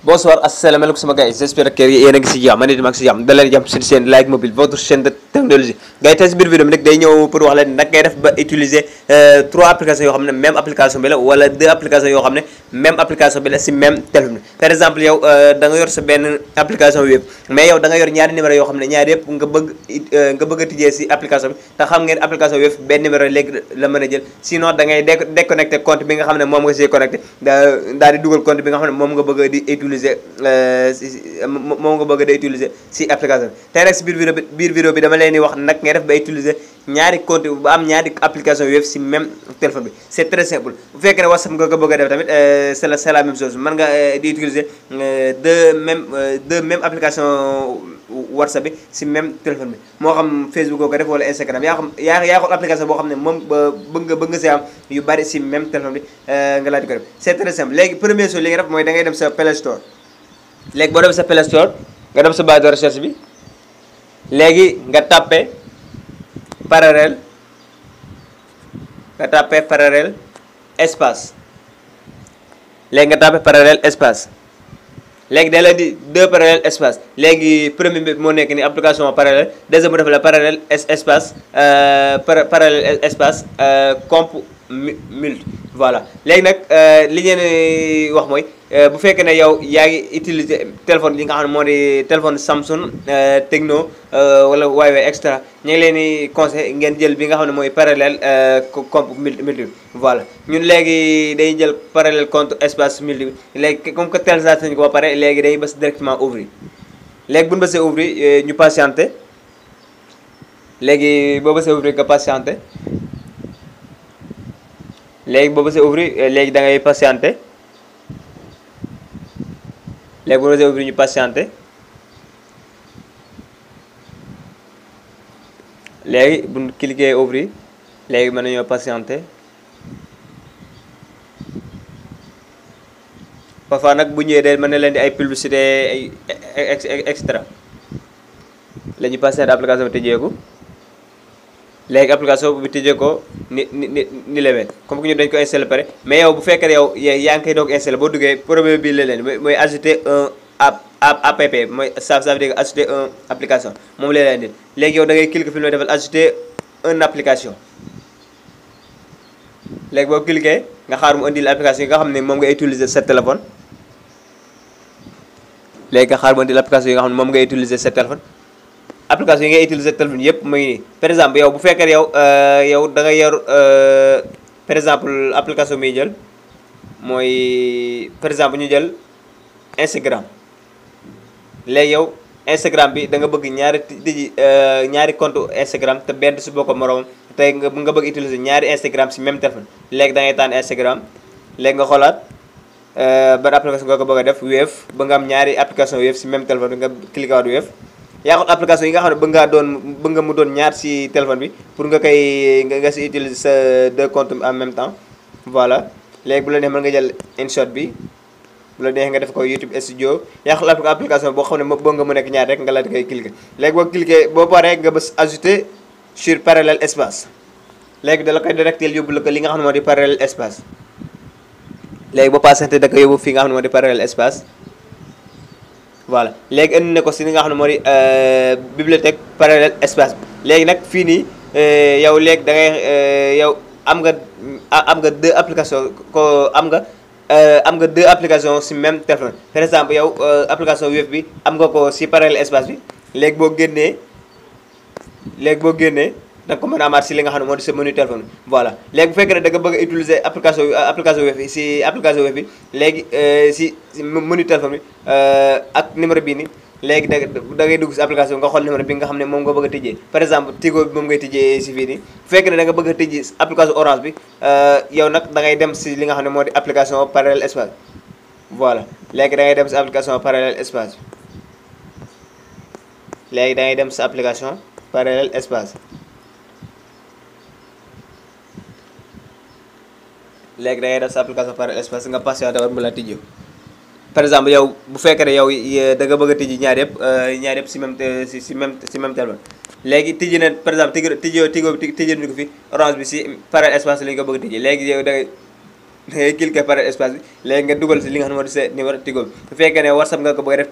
Bonsoir, assalamualaikum sama gars, j'espère que yéen a ngi si jàmm, man it maa ngi si jàmm daleen jàmm seen chaîne Like Mobile, votre chaîne de technologie. Gars yi tey si biir vidéo bi nag day ñëw pour wax leen nag ngay def ba utiliser 3 applications yoo xam ne même application bi la wala 2 applications yoo xam ne même application bi la si même téléphone bi. Par exemple yow da nga yor sa benn application web mais yow da nga yor ñaari numéro yoo xam ne ñaari yëpp nga bëgg a tijjee si application bi te xam ngeen application web benn numéro léegi la mën a jël, sinon da ngay déconnecté compte bi nga xam ne moom nga siy connecté daal di dugal compte bi nga xam ne moom nga bëgg di utiliser moom nga bëgg day utiliser si application bi. Tey rek si biir vidéo bi dama leen di wax nag ngay def ba utiliser ñaari compte ba am ñaari application web si même téléphone bi. C'est très simple. Bu fekkee ne WhatsApp nga ko bëgg a def tamit c'est la même chose, mën nga di utiliser deux même application WhatsApp bi si même téléphone bi, moo xam Facebook ko def wala Instagram, yaa xool application boo xam ne moom bëgg nga see am yu bari si même téléphone bi nga laaj ko def. C'est très simple. Léegi première chose li nga def mooy da ngay dem sa Play Store. Léegi boo demee sa Play Store nga dem sa barre de recherche bi, léegi nga tapé parallèle espace, léegi nga tapé parallèle espace, léegi da la di 2 parallèle espace. Léegi premier bi moo nekk ni application parallèle, deuxième mu def la parallèle espace parallèle espace comp multi. Voilà léegi nag li ngeen wax mooy bu fekkee ne yow yaa ngi utiliser téléphone yi nga xam ne moo di téléphone Samsung Tecno wala Huawei extra, ñu ngi leen di conseil ngeen jël bi nga xam ne mooy parallèle compte multi. Voilà ñun léegi day jël parallèle compte espace multi léegi comme que télécharge nañu ko ba pare léegi day bës directement ouvrir. Léegi bu ñu bësee ouvrir ñu patienté, léegi boo bësee ouvrir nga patienté, léegi boo bësee ouvrir léegi da ngay patienté, léegi boo bësee ouvrir ñu patienté, léegi bu ñu cliquer ouvrir léegi mën nañoo patienté. Parfois nag bu ñëwee day mën na leen di ay publicité ay extra la ñu patienté application bi tëjeeku. Léegi application bi tëjee ko ni lewet comme que ñu dañ ko installé pare, mais yow bu fekkee yow yaa ngi koy doog installé boo duggee problème bi la leen mooy ajouter un app mooy ça veut dire ajouter un application moom la leen di. Léegi yow da ngay cliquer fi mu defal ajouter une application, léegi boo cliquer nga xaar mu indil application yi nga xam ne moom nga utiliser sa téléphone. Léegi nga xaar mu indil application yi nga xam ne moom ngay utiliser sa téléphone. Application yi ngay utiliser téléphone yëpp muy nii. Par exemple yow bu fekkee yow da nga yor par exemple application bi jël mooy par exemple ñu jël Instagram. Léegi yow Instagram bi da nga bëgg ñaari compte Instagram te benn su bokk moroom tey nga bëgg utiliser ñaari Instagram si même téléphone. Léegi da ngay tànn Instagram, léegi nga xoolaat ban application nga ko bëgg a def Wave ba nga am ñaari application Wave si même téléphone bi nga cliqué waat Wave. yaa xool application yi nga xam ne bëgg nga mu doon ñaar ci téléphone bi pour nga si utiliser sa 2 comptes en même temps. Voilà léegi bu la neex mën nga jël InShot bi, bu la neex nga def ko YouTube Studio. yaa xool application boo xam ne bëgg nga mu nekk ñaar rek nga la di koy cliquer. Léegi boo cliquer boo paree nga bës ajouter sur parallèle espace, léegi da la koy directel yóbbu la ko li nga xam ne moo di parallèle espace. léegi boo passante da ko yóbbu fii nga xam ne moo di parallèle espace. Voilà léegi indi na ko si li nga xam ne moo di bibliothèque parallèle espace bi. Léegi nag fii nii yow léegi da ngay yow am nga 2 applications am nga 2 applications si même téléphone. Par exemple yow application web bi am nga ko si parallèle espace bi. Léegi boo génnee da nga ko mën a amaat si li nga xam ne moo di sa menu téléphone bi. Voilà léegi bu fekkee ne da nga bëgg a utiliser application web bi si application web bi léegi si menu téléphone bi ak numéro bii nii léegi da ngay dugg si application nga xool numéro bi nga xam ne moom nga bëgg a tijjee. Par exemple Tigo bi moom ngay tijjee si fii nii. Bu fekkee ne da nga bëgg a tijji application Orange bi yow nag da ngay dem si li nga xam ne moo di application parallèle espace. Voilà léegi da ngay dem si application parallèle espace léegi da ngay dem si application parallèle espace. Léegi da ngay def sa application parallèle espace nga patienté war mu la tijji. Par exemple yow bu fekkee ne yow da nga bëgg a tijji ñaar yëpp si même téléphone. Léegi tijji na par exemple Tigo tijji nañu ko fi Orange bi si parallèle espace la ñu ko bëgg a tijji. Léegi yow da ngay da ngay cliquer pare espace bi léegi nga dugal si li nga xam ne moo di sa numéro Tigo bi bu fekkee ne WhatsApp nga ko bëgg a def